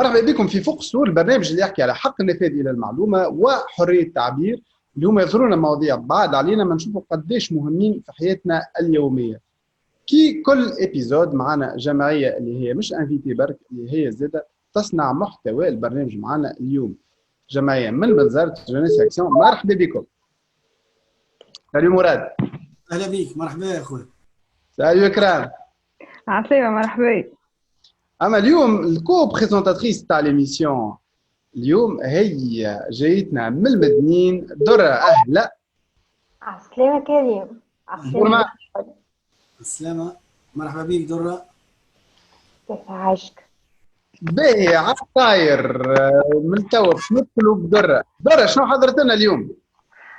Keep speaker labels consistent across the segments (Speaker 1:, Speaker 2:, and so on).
Speaker 1: مرحبا بكم في فوق السور، البرنامج اللي يحكي على حق النفاذ الى المعلومه وحريه التعبير. اليوم يظهرون مواضيع بعد علينا ما نشوفوا قديش مهمين في حياتنا اليوميه. كي كل ابيزود معنا جمعيه اللي هي مش انفيتي برك، اللي هي زاده تصنع محتوى البرنامج. معنا اليوم جمعيه من بنزرت جونيس اكسيون. مرحبا بكم. سالي مراد.
Speaker 2: اهلا بيك، مرحبا يا اخوي.
Speaker 1: سالي اكرام.
Speaker 3: عسلامة، مرحبا.
Speaker 1: اما اليوم الكو بريزونتاتريس تاع ليميسيون اليوم هي جايتنا من المدنين درة. أهلا.
Speaker 4: عسلامة كريم. عسلامة.
Speaker 2: السلامة، مرحبا بيك درة.
Speaker 4: كيف عايشك؟
Speaker 1: باهي عالطاير. من توا باش ندخلوا بدرة. درة شنو حضرت لنا اليوم؟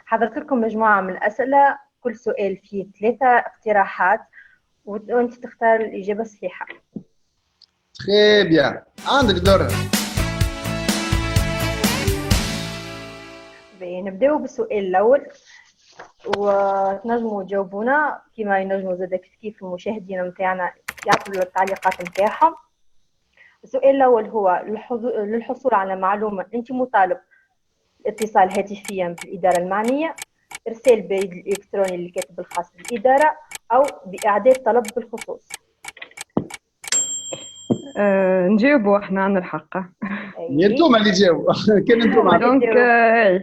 Speaker 4: حضرت لكم مجموعة من الأسئلة، كل سؤال فيه 3 اقتراحات وأنت تختار الإجابة الصحيحة.
Speaker 1: تخي بيان، عندك درة.
Speaker 4: نبداو بالسؤال الأول وتنجموا تجاوبونا كما ينجموا زاد كيف المشاهدين متاعنا يعطوا التعليقات متاعهم. السؤال الأول هو للحصول على معلومة أنت مطالب الاتصال هاتفيا بالإدارة المعنية، إرسال بريد الإلكتروني للكاتب الخاص بالإدارة، أو بإعداد طلب بالخصوص.
Speaker 3: نجاوبوا احنا عن الحق.
Speaker 1: انتوما اللي جاوبوا. كان انتوما.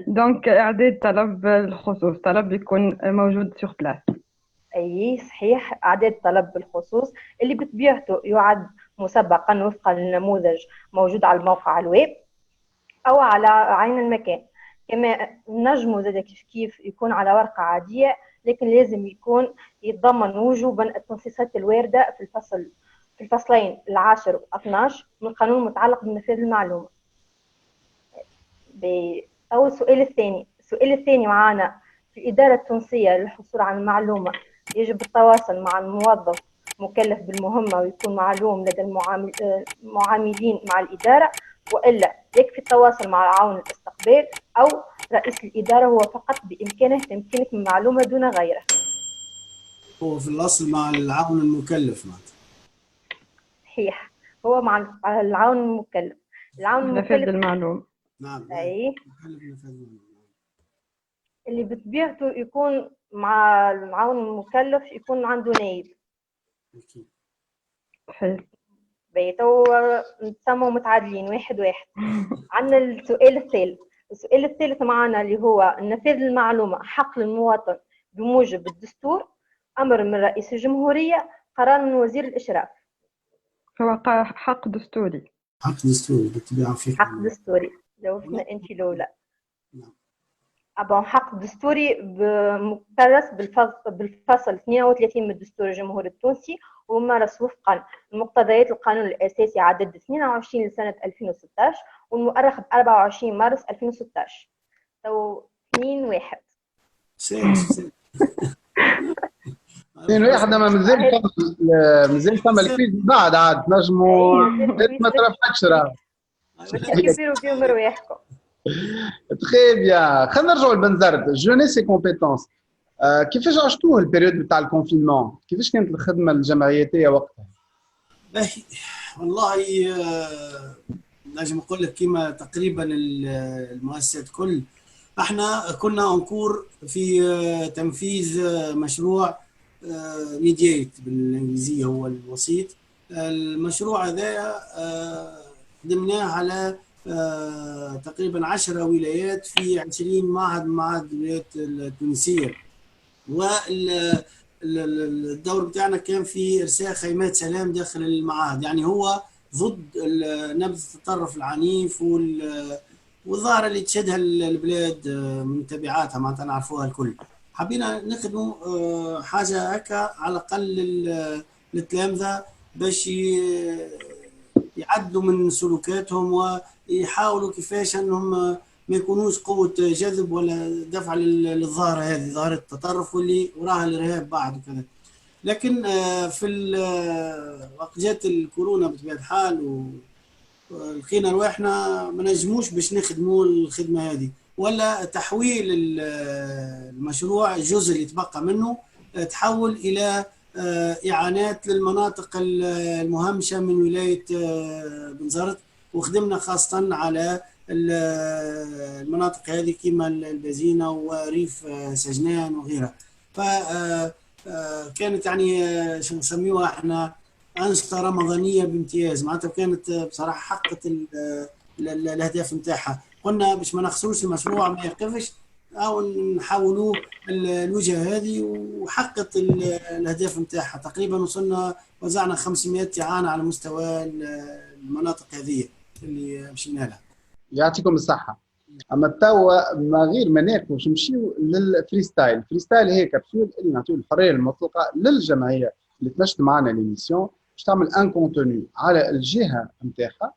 Speaker 3: دونك إعداد طلب الخصوص، طلب يكون موجود سوغ بلاس.
Speaker 4: أي صحيح، إعداد طلب بالخصوص اللي بطبيعته يعد مسبقا وفقا لنموذج موجود على الموقع الويب أو على عين المكان. كما نجمو زاد كيف يكون على ورقة عادية، لكن لازم يكون يتضمن وجوبا التنصيصات الواردة في الفصلين 10 و 12 من القانون المتعلق بنفاذ المعلومة. أو السؤال الثاني معنا في الإدارة التونسية للحصول على المعلومة يجب التواصل مع الموظف مكلف بالمهمة ويكون معلوم لدى المعاملين مع الإدارة، وإلا يكفي التواصل مع عون الاستقبال أو رئيس الإدارة، هو فقط بإمكانه تمكينك من معلومة دون غيره.
Speaker 2: هو في الأصل مع العون المكلف معناتها.
Speaker 4: صحيح، هو مع العون المكلف.
Speaker 3: نفاذ المعلومة.
Speaker 2: نعم.
Speaker 4: أي.
Speaker 2: نفاذ
Speaker 4: اللي بطبيعته يكون مع العون المكلف يكون عنده نايب.
Speaker 2: أكيد.
Speaker 3: صحيح.
Speaker 4: بيتو نسموا متعادلين 1-1. عندنا السؤال الثالث معنا اللي هو نفاذ المعلومة حق للمواطن بموجب الدستور، أمر من رئيس الجمهورية، قرار من وزير الإشراف.
Speaker 3: هو حق دستوري.
Speaker 2: حق دستوري بالطبيعة. في
Speaker 4: حق دستوري. جاوبتنا أنت الأولى.
Speaker 2: نعم.
Speaker 4: أبو حق دستوري مكترث بالفصل 32 من الدستور الجمهوري التونسي، وممارس وفقا لمقتضيات القانون الأساسي عدد 22 لسنة 2016 والمؤرخ ب 24 مارس 2016. تو 2-1.
Speaker 2: سهل.
Speaker 1: 2-1. اما مازال فما الكويز بعد عاد نجموا ما تربحكش راه.
Speaker 4: كبيروا فيهم رواحكم.
Speaker 1: تخي بيان. خلينا نرجعوا لبنزرت جونيس اي كومبيتونس. كيفاش عشتوه البيريود بتاع الكونفينمون؟ كيفاش كانت الخدمه الجمعياتيه وقتها؟
Speaker 2: والله نجم نقول لك كيما تقريبا المؤسسات كل احنا كنا انكور في تنفيذ مشروع ميديات بالانجليزيه هو الوسيط. المشروع هذا خدمناه على تقريبا 10 ولايات في 20 معهد من معاهد الولايات التونسيه. والدور بتاعنا كان في ارساء خيمات سلام داخل المعاهد، يعني هو ضد نبذ التطرف العنيف والظاهره اللي تشهدها البلاد من تبعاتها معناتها نعرفوها الكل. حبينا نخدموا حاجه هكا على الاقل للتلامذه باش يعدلوا من سلوكاتهم ويحاولوا كيفاش انهم ما يكونوش قوه جذب ولا دفع للظاهره هذه، ظاهره التطرف واللي وراها الارهاب بعد وكذا. لكن في وقت جات الكورونا بطبيعه الحال ولقينا رواحنا ما نجموش باش نخدموا الخدمه هذه، ولا تحويل المشروع الجزء اللي تبقى منه تحول الى إعانات للمناطق المهمشة من ولاية بنزرت وخدمنا خاصة على المناطق هذه كما البزينة وريف سجنان وغيرها. فكانت يعني شو نسميوها احنا أنشطة رمضانية بامتياز، معناتها كانت بصراحة حققت الأهداف نتاعها. قلنا باش ما نخسروش المشروع ما يقفش أو نحاولوا الوجهة هذه، وحققت الأهداف نتاعها. تقريبا وصلنا وزعنا 500 إعانة على مستوى المناطق هذه اللي مشينا لها.
Speaker 1: يعطيكم الصحة. أما توا ما غير ما ناكلوا باش نمشيو للفريستايل. الفريستايل هي كبسول اللي نعطيو الحرية المطلقة للجمعية اللي تنشط معنا ليميسيون باش تعمل ان كونتوني على الجهة نتاعها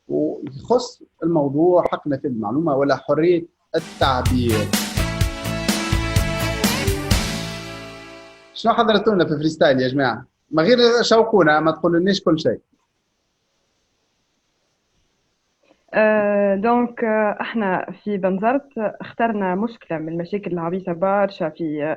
Speaker 1: ويخص الموضوع حق نفاذ المعلومة ولا حرية التعبير. شنو حضرتوا لنا في فريستايل يا جماعة؟ ما غير شوقونا، ما تقولوناش كل شيء.
Speaker 3: دونك احنا في بنزرت اخترنا مشكلة من المشاكل العويصة برشا في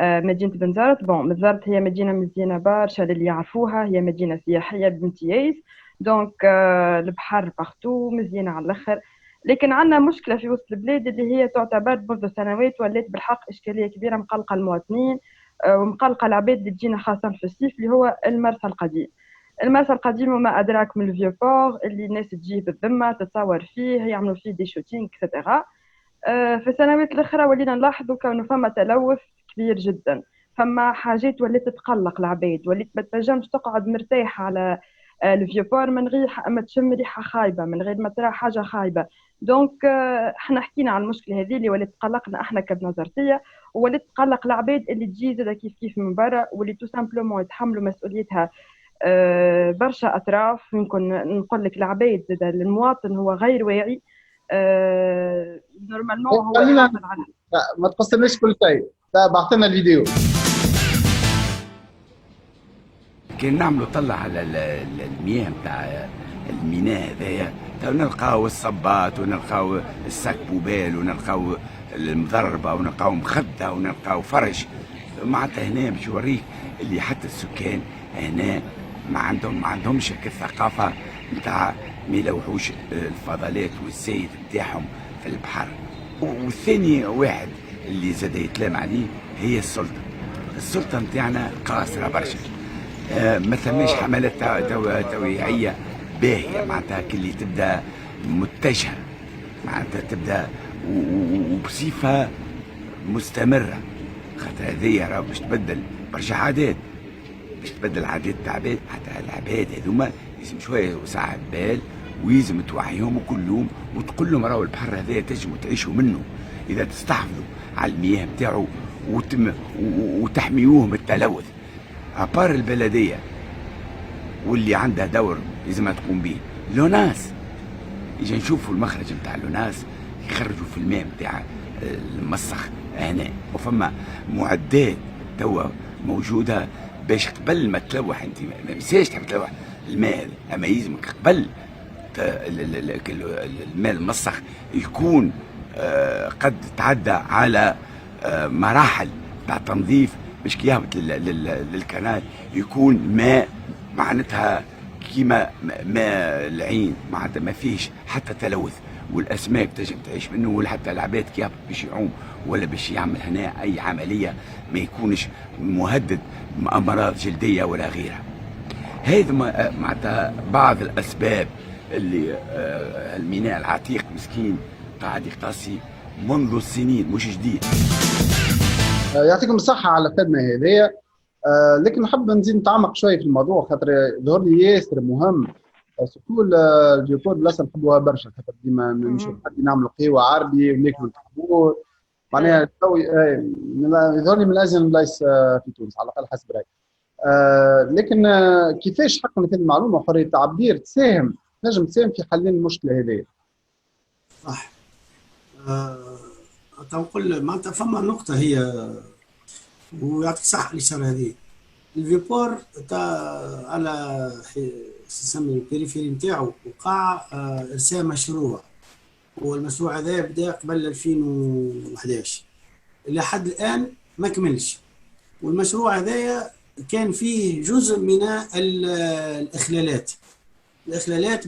Speaker 3: مدينة بنزرت. بنزرت هي مدينة مزيانة برشا للي يعرفوها، هي مدينة سياحية بامتياز. دونك البحر باختو مزيانة على الآخر، لكن عندنا مشكلة في وسط البلاد اللي هي تعتبر منذ سنوات ولات بالحق إشكالية كبيرة مقلقة المواطنين ومقلقة العباد اللي تجينا خاصة في الصيف، اللي هو المرسى القديم. المرسى القديم وما أدراك من الفيو بور اللي الناس تجيه بالذمة تتصور فيه، يعملوا فيه دي شوتينغ اكسترا. في السنوات الأخرى ولينا نلاحظوا كونه فما تلوث كبير جدا، فما حاجات ولات تقلق العباد، وليت ما تنجمش تقعد مرتاح على الفيو بور من غير ما تشم ريحة خايبة، من غير ما ترى حاجة خايبة. دونك احنا حكينا عن المشكلة هذه اللي ولات تقلقنا احنا كبنزرتية، ولات تقلق العباد اللي تجي زادا كيف من برا، واللي تو سامبلومون يتحملوا مسؤوليتها برشا أطراف. يمكن نقول لك العباد زادا المواطن هو غير واعي نورمالمون هو يحافظ على.
Speaker 1: ما تقصرناش كل شيء، بعث لنا الفيديو.
Speaker 5: كان نعملوا طلع على المياه نتاع الميناء هذايا، نلقاو الصباط ونلقاو الساك بوبال ونلقاو المضربه ونلقاو مخده ونلقاو فرش. معناتها هنا باش يوريك اللي حتى السكان هنا ما عندهمش الثقافه نتاع ما يلوحوش الفضلات والسيد نتاعهم في البحر. والثاني واحد اللي زاد يتلام عليه هي السلطه نتاعنا قاصره برشا. ما ثماش حملات توعية باهية، معناتها كلي تبدا متجهة، معناتها تبدا وبصفة مستمرة. خاطر هذيا راه باش تبدل برشا عادات، باش تبدل عادات تاع عباد. حتى العباد هذوما لازم شوية وسعة بال ويلزم توعيهم وكل يوم وتقول لهم راهو البحر هذايا تنجموا تعيشوا منه إذا تستحفظوا على المياه نتاعو وتحميوه من التلوث. أبار البلدية واللي عندها دور لازم تقوم به. لوناس يجي نشوفوا المخرج نتاع لوناس يخرجوا في الماء نتاع المسخ هنا، وفما معدات توا موجودة باش قبل ما تلوح انت ما نساش تحب تلوح الماء، اما يلزمك قبل الماء المسخ يكون قد تعدى على مراحل تاع تنظيف باش كي يهبط للكنال يكون ماء معناتها كيما ماء العين، معناتها ما فيش حتى تلوث، والاسماك تنجم تعيش منه، ولا حتى العباد كي يهبط باش يعوم ولا باش يعمل هنا اي عمليه ما يكونش مهدد بامراض جلديه ولا غيرها. هذا معناتها بعض الاسباب اللي الميناء العتيق مسكين قاعد يقاسي منذ السنين، مش جديد.
Speaker 1: يعطيكم الصحة على الخدمة هذه. لكن نحب نزيد نتعمق شوية في الموضوع خاطر يظهر لي ياسر مهم. سكول الفيوبور بلاصة نحبوها برشا خاطر ديما نمشيو حد نعملوا قهوة عربي وناكلوا الطابور، معناها يظهر لي من أجل البلايص في تونس على الأقل حسب رأيي. لكن كيفاش حق نفاذ المعلومة وحرية التعبير تنجم تساهم في حل المشكلة هذه؟
Speaker 2: صح. تنقول معناتها فما نقطة هي ويعطيك صح الإشارة هذه. الفيبور تاع على تسمي البريفيري نتاعو وقع إرسام مشروع، والمشروع هذا بدأ قبل 2011 إلى حد الآن ما كملش. والمشروع هذا كان فيه جزء من الإخلالات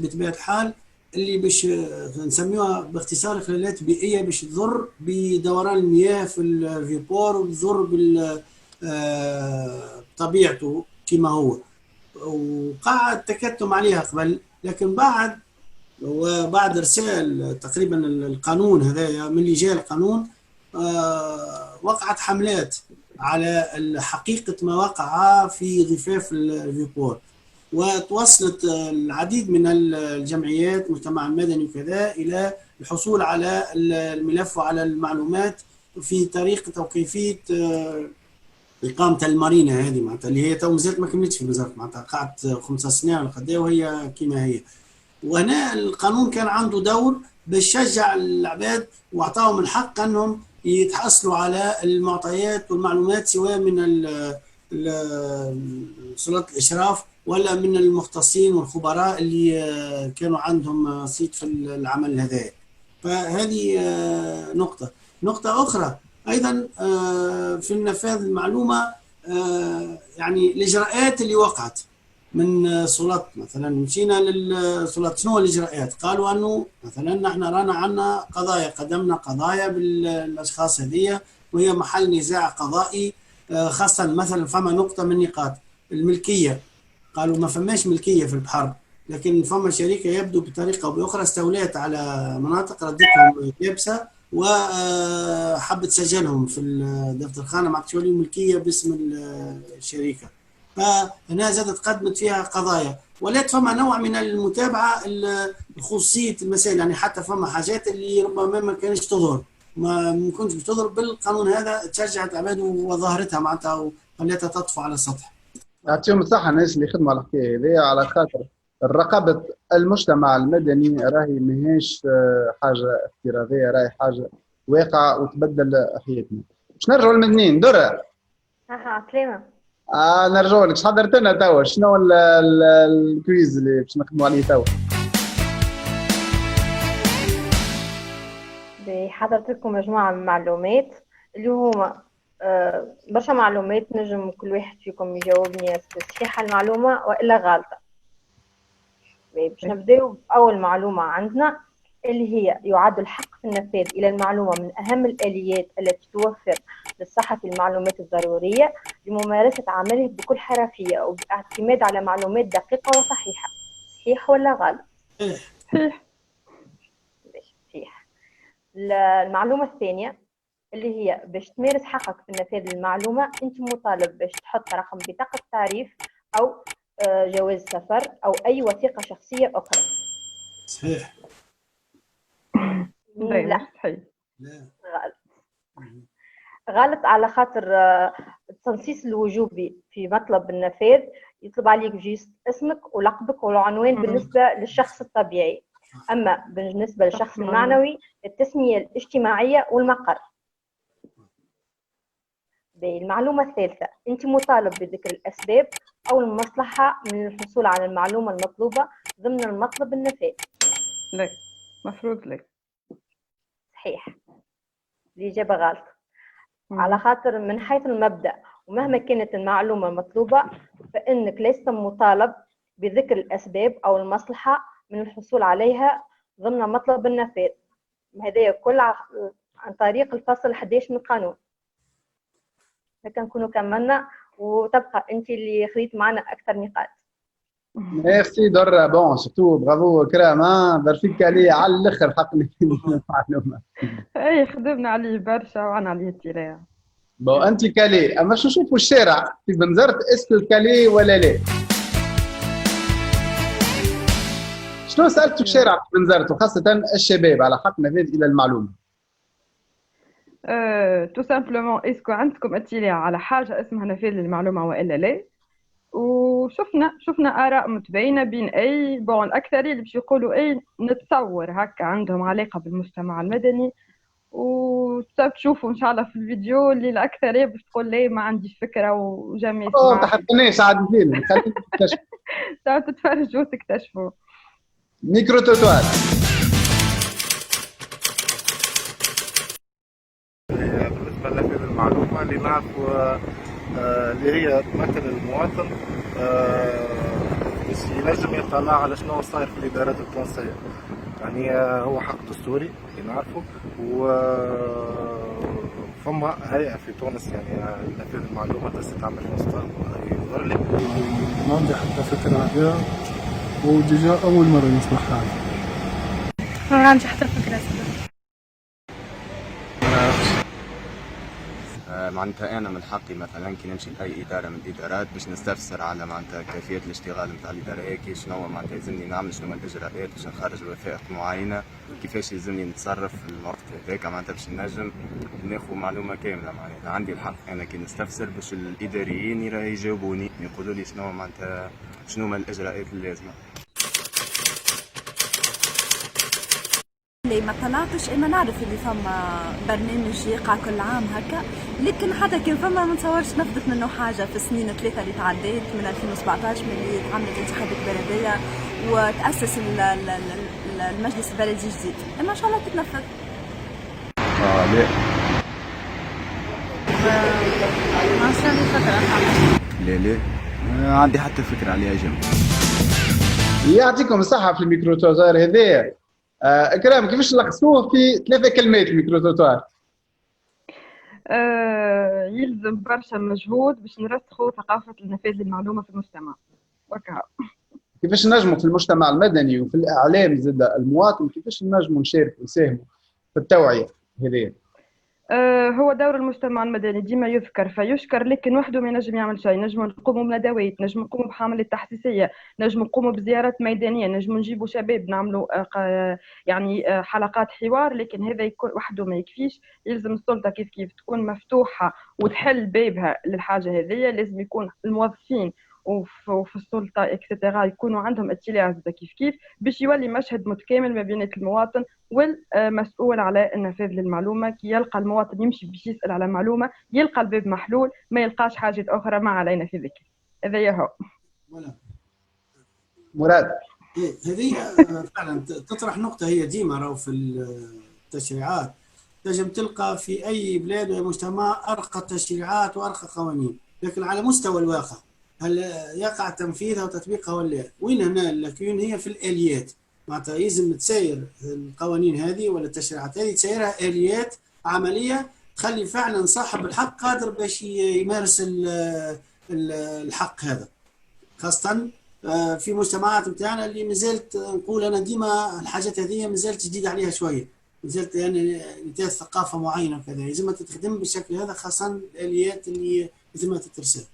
Speaker 2: بطبيعة الحال اللي باش نسميوها باختصار خلالات بيئيه باش تضر بدوران المياه في الفيبور وتضر بطبيعته كما هو. وقع التكتم عليها قبل، لكن بعد ارسال تقريبا القانون هذا من اللي جاء القانون وقعت حملات على حقيقه ما وقع في ضفاف الفيبور، وتوصلت العديد من الجمعيات المجتمع المدني وكذا الى الحصول على الملف وعلى المعلومات في طريقه وكيفيه إقامة المارينا هذه معناتها اللي هي تو مازالت ما كملتش في الوزارة، معناتها قعدت 5 سنين ولا قد وهي كما هي. وهنا القانون كان عنده دور باش يشجع العباد واعطاهم الحق انهم يتحصلوا على المعطيات والمعلومات سواء من سلطات الاشراف ولا من المختصين والخبراء اللي كانوا عندهم صيت في العمل هذا. فهذه نقطة أخرى أيضا في النفاذ المعلومة، يعني الإجراءات اللي وقعت من سلطات. مثلا مشينا للسلطات، شنو الإجراءات؟ قالوا أنه مثلا نحن رانا عندنا قضايا، قدمنا قضايا بالأشخاص هذه وهي محل نزاع قضائي، خاصة مثلا فما نقطة من نقاط الملكية. قالوا ما فماش ملكية في البحر، لكن فما شركة يبدو بطريقة أو بأخرى استولت على مناطق ردتهم يابسة وحبت تسجلهم في دفتر الخانة، ما عادش يوليو ملكية باسم الشركة. فهنا زادت قدمت فيها قضايا، ولات فما نوع من المتابعة خصوصية المسائل. يعني حتى فما حاجات اللي ربما ما كانش تظهر، ما كنتش تظهر بالقانون هذا، تشجعت العباد وظهرتها معناتها وخلتها تطفو على السطح.
Speaker 1: يعطيهم الصحة الناس اللي يخدموا على الحكاية هذه، على خاطر رقابة المجتمع المدني راهي ماهيش حاجة افتراضية، راهي حاجة واقعة وتبدل حياتنا. باش نرجعوا للمدنيين. درة
Speaker 4: سلامة.
Speaker 1: نرجعوا لك، حضرت لنا توا شنو الكويز اللي باش نخدموا عليه توا؟
Speaker 4: حضرت لكم مجموعة من المعلومات اللي هما برشا معلومات، نجم كل واحد فيكم يجاوبني صحيحة المعلومة وإلا غلطة. باش نبداو بأول معلومة عندنا اللي هي: يعد الحق في النفاذ إلى المعلومة من أهم الآليات التي توفر للصحفي المعلومات الضرورية لممارسة عمله بكل حرفية وبالاعتماد على معلومات دقيقة وصحيحة. صحيح ولا غلط؟ صحيح. المعلومة الثانية اللي هي: باش تمارس حقك في النفاذ للمعلومة أنت مطالب باش تحط رقم بطاقة تعريف أو جواز سفر أو أي وثيقة شخصية أخرى.
Speaker 2: صحيح.
Speaker 4: لا
Speaker 3: صحيح.
Speaker 4: غلط. غلط على خاطر التنصيص الوجوبي في مطلب النفاذ يطلب عليك جيست اسمك ولقبك والعنوان بالنسبة للشخص الطبيعي، أما بالنسبة للشخص المعنوي التسمية الاجتماعية والمقر. المعلومة الثالثة: أنت مطالب بذكر الأسباب أو المصلحة من الحصول على المعلومة المطلوبة ضمن المطلب النفاذ.
Speaker 3: لا، مفروض لا.
Speaker 4: صحيح. الإجابة غلط. على خاطر من حيث المبدأ ومهما كانت المعلومة المطلوبة فإنك لست مطالب بذكر الأسباب أو المصلحة من الحصول عليها ضمن مطلب النفاذ. هذا كل عن طريق الفصل 11 من القانون. هكا نكونوا كملنا وتبقى أنت اللي خذيت معنا أكثر نقاط.
Speaker 1: ميرسي درة. بون سورتو برافو كرام، دار فيك عليه على الاخر حقني المعلومه.
Speaker 3: اي خدمنا عليه برشا وعنا عليه التلاعب.
Speaker 1: بون انت كالي، اما شو نشوفوا الشارع في بنزرت اسكو كالي ولا لا؟ شنو سالتوا الشارع في بنزرت وخاصه الشباب على حق نفاذ الى المعلومه؟
Speaker 3: تو سامبلومون اسكو عندكم اطلاع على حاجه اسمها نفاذ للمعلومه والا لا؟ وشفنا آراء متباينة بين أي الأكثرية اللي باش يقولوا أي نتصور هكا عندهم علاقة بالمجتمع المدني، وتشوفوا إن شاء الله في الفيديو اللي الأكثرية باش تقول لي ما عنديش فكرة وجامي
Speaker 1: ما تحطنيش عاد فينا، خلينا نكتشف.
Speaker 3: تتفرجوا وتكتشفوا.
Speaker 1: ميكرو توتوار.
Speaker 6: بالنسبة لنفاذ المعلومة اللي نعرفوا اللي هي تمثل المواطن ينجم يطلع على شنو صاير في الادارات التونسيه. يعني هو حق دستوري نعرفه، و فما هيئه في تونس يعني نفذ المعلومات تستعمل المستقبل يظهر لي.
Speaker 7: ما عندي حتى فكره عليها، وديجا اول مره نسمعها عنها.
Speaker 8: ما عندي حتى فكره صراحه.
Speaker 9: معناتها انا من حقي مثلا كي نمشي لاي اداره من الادارات باش نستفسر على معناتها كيفيه الاشتغال نتاع الاداره هيك، شنو معناتها يلزمني نعمل، شنو الاجراءات باش نخرج وثائق معينه، كيفاش يلزمني نتصرف في الوقت هذاك معناتها باش نجم ناخذ معلومه كامله. معناتها عندي الحق انا كي نستفسر باش الاداريين يجاوبوني يقولوا لي شنو معناتها شنو هما الاجراءات اللازمه.
Speaker 8: اللي ما طلعتش اما نعرف اللي فما برنامج يقع كل عام هكا، لكن حتى كان فما ما نتصورش نفذت منه حاجه في السنين الثلاثه اللي تعديت من 2017 من اللي تعملت انتخابات بلديه وتاسس المجلس البلدي جديد، اما ان شاء الله تتنفذ.
Speaker 9: لا
Speaker 8: ما عندي فكره.
Speaker 9: لا عندي حتى فكره عليها جنب.
Speaker 1: يعطيكم الصحة في الميكرو توتوار هذايا. إكرام كيفاش لخصوه في 3 كلمات الميكرو توتوار؟
Speaker 3: يلزم برشا مجهود باش نرسخوا ثقافة نفاذ المعلومة في المجتمع. وكا
Speaker 1: كيفاش نجموا في المجتمع المدني وفي الإعلام زاد المواطن كيفاش نجموا نشاركوا ونساهموا في التوعية هذه؟
Speaker 3: هو دور المجتمع المدني ديما يذكر فيشكر، لكن وحده ما ينجم يعمل شيء. نجموا نقوموا بندوات، نجموا نقوموا بحملات تحسيسيه، نجموا نقوموا بزيارات ميدانيه، نجموا نجيبوا شباب نعملوا يعني حلقات حوار، لكن هذا يكون وحده ما يكفيش. يلزم السلطه كيف تكون مفتوحه وتحل بابها للحاجه هذه. لازم يكون الموظفين وفي السلطه اكسترا يكونوا عندهم اطلاع كيف باش يولي مشهد متكامل ما بين المواطن والمسؤول على النفاذ للمعلومه. كي يلقى المواطن يمشي باش يسال على معلومه يلقى الباب محلول، ما يلقاش حاجه اخرى ما علينا في ذكر. هذا هو.
Speaker 1: مراد
Speaker 2: هذه فعلا تطرح نقطه هي ديما راهو في التشريعات. تنجم تلقى في اي بلاد ومجتمع ارقى التشريعات وارقى قوانين، لكن على مستوى الواقع هل يقع تنفيذها وتطبيقها ولا لا؟ وين هنا اللكون هي في الاليات. معناتها يلزم تسير القوانين هذه ولا التشريعات هذه تسيرها اليات عمليه تخلي فعلا صاحب الحق قادر باش يمارس الحق هذا، خاصه في مجتمعات نتاعنا اللي مازالت نقول انا ديما الحاجات هذه مازالت جديده عليها شويه، مازالت يعني نتاع ثقافه معينه وكذا، لازم تخدم بالشكل هذا، خاصه الاليات اللي لازم تترسل.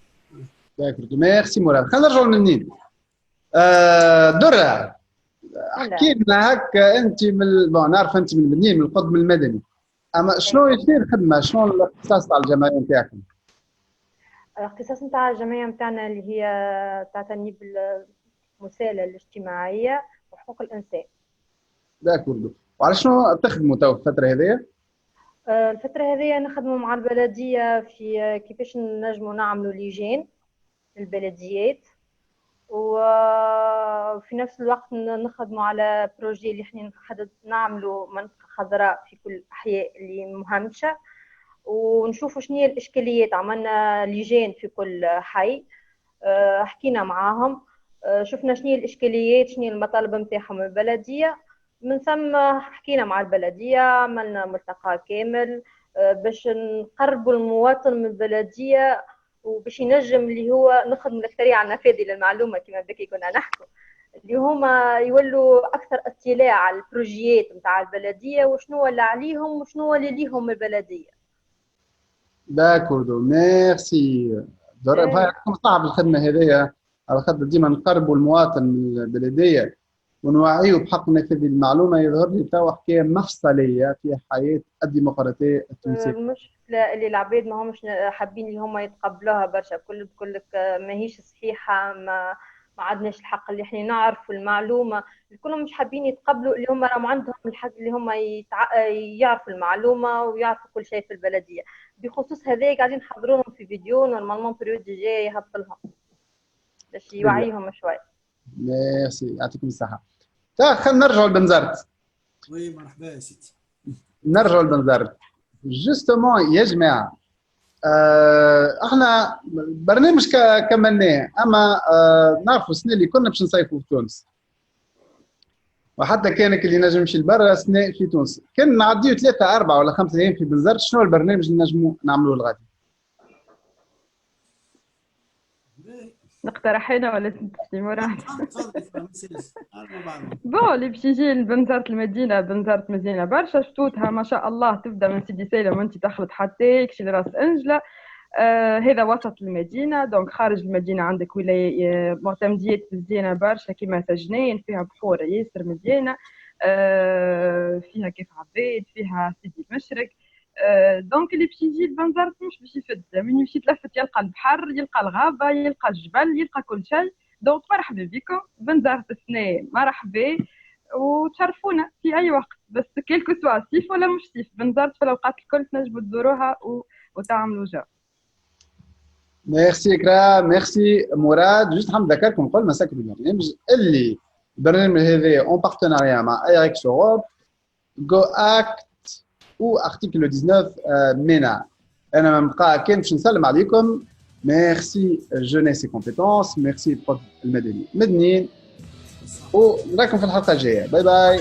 Speaker 1: ميرسي مراد. خلينا نرجعوا للنين. درة احكي لنا هكا انت من نعرف انت من منين، من القطب المدني، اما شنو يصير الخدمه، شنو الاختصاص تاع الجمعيه نتاعكم؟
Speaker 4: الاختصاص نتاع الجمعيه نتاعنا اللي هي تعتني بالمساءله الاجتماعيه وحقوق الانسان.
Speaker 1: داكوردو. وعلى شنو تخدموا تو في الفتره هذه؟
Speaker 4: الفتره هذه نخدموا مع البلديه في كيفاش نجموا نعملوا لجان البلديات، وفي نفس الوقت نخدموا على بروجي اللي احنا نعملوا منطقة خضراء في كل الأحياء اللي مهمشة، ونشوفوا شنو هي الإشكاليات. عملنا لجان في كل حي، حكينا معاهم، شفنا شنو هي الإشكاليات، شنو هي المطالب نتاعهم البلدية. من ثم حكينا مع البلدية، عملنا ملتقى كامل باش نقربوا المواطن من البلدية وباش ينجم اللي هو نخدم الأكثرية على النفاذ للمعلومة كما بكي كنا نحكوا، اللي هما يولوا أكثر اطلاع على البروجيات نتاع البلدية وشنو اللي عليهم وشنو اللي ليهم البلدية.
Speaker 1: داكوردو ميرسي. عندكم صعب الخدمة هذيا على خاطر ديما نقربوا المواطن من البلدية ونوعيه بحق نفاذ المعلومة. يظهر لي توا حكاية مفصلية في حياة الديمقراطية التونسية.
Speaker 4: المشكلة اللي العباد ما همش حابين اللي هما يتقبلوها برشا، كلك ماهيش صحيحة، ما عندناش الحق اللي احنا نعرفوا المعلومة. الكل مش حابين يتقبلوا اللي هما راهم عندهم الحق اللي هما يعرفوا المعلومة ويعرفوا كل شيء في البلدية. بخصوص هذا قاعدين نحضروا لهم في فيديو نورمالمون بريود جاي يهبط لهم باش يوعيهم شوي.
Speaker 1: ميرسي يعطيكم الصحة. خلينا نرجعوا لبنزرت.
Speaker 2: وي مرحبا يا سيدي.
Speaker 1: نرجعوا لبنزرت. جوستومون يا جماعة، احنا برنامج كملناه، اما نعرفوا السنه اللي كنا باش نصيفوا في تونس، وحتى كانك اللي نجم يمشي لبرا سنة في تونس، كان نعديو 3 4 ولا 5 ايام في بنزرت. شنو البرنامج اللي نجموا نعملوه الغادي؟
Speaker 3: نقترح انا ولا سي مراد؟
Speaker 2: تفضل.
Speaker 3: بون اللي باش يجي لبنزرت المدينه، بنزرت مزيانه برشا، شطوطها ما شاء الله تبدا من سيدي سالم وانت تخلط حتى يكشي لراس انجله. هذا وسط المدينه. دونك خارج المدينه عندك ولاية معتمديات مزيانه برشا كيما سجنين، فيها بحور ياسر مزيانه، فيها كيف عباد، فيها سيدي المشرق. دونك اللي باش يجي لبنزرت مش باش يفد، من يمشي يتلفت يلقى البحر، يلقى الغابه، يلقى الجبل، يلقى كل شيء. دونك مرحبا بكم بنزرت السنة، مرحبا وتشرفونا في اي وقت، بس كيلكو سوا صيف ولا مش صيف، بنزرت في الاوقات الكل تنجموا تزوروها وتعملوا جو.
Speaker 1: ميرسي إكرام، ميرسي مراد. جوست حاب نذكركم قبل ما نسكروا البرنامج هذا اون بارتناريا مع اي اكس اوروب، جو اكت و ارتيكل 19 مينا. انا من بقى كان باش نسلم عليكم. ميرسي جونيس كومبيتونس، ميرسي بروف المدني مدنيين، ونراكم في الحلقه الجايه. باي باي.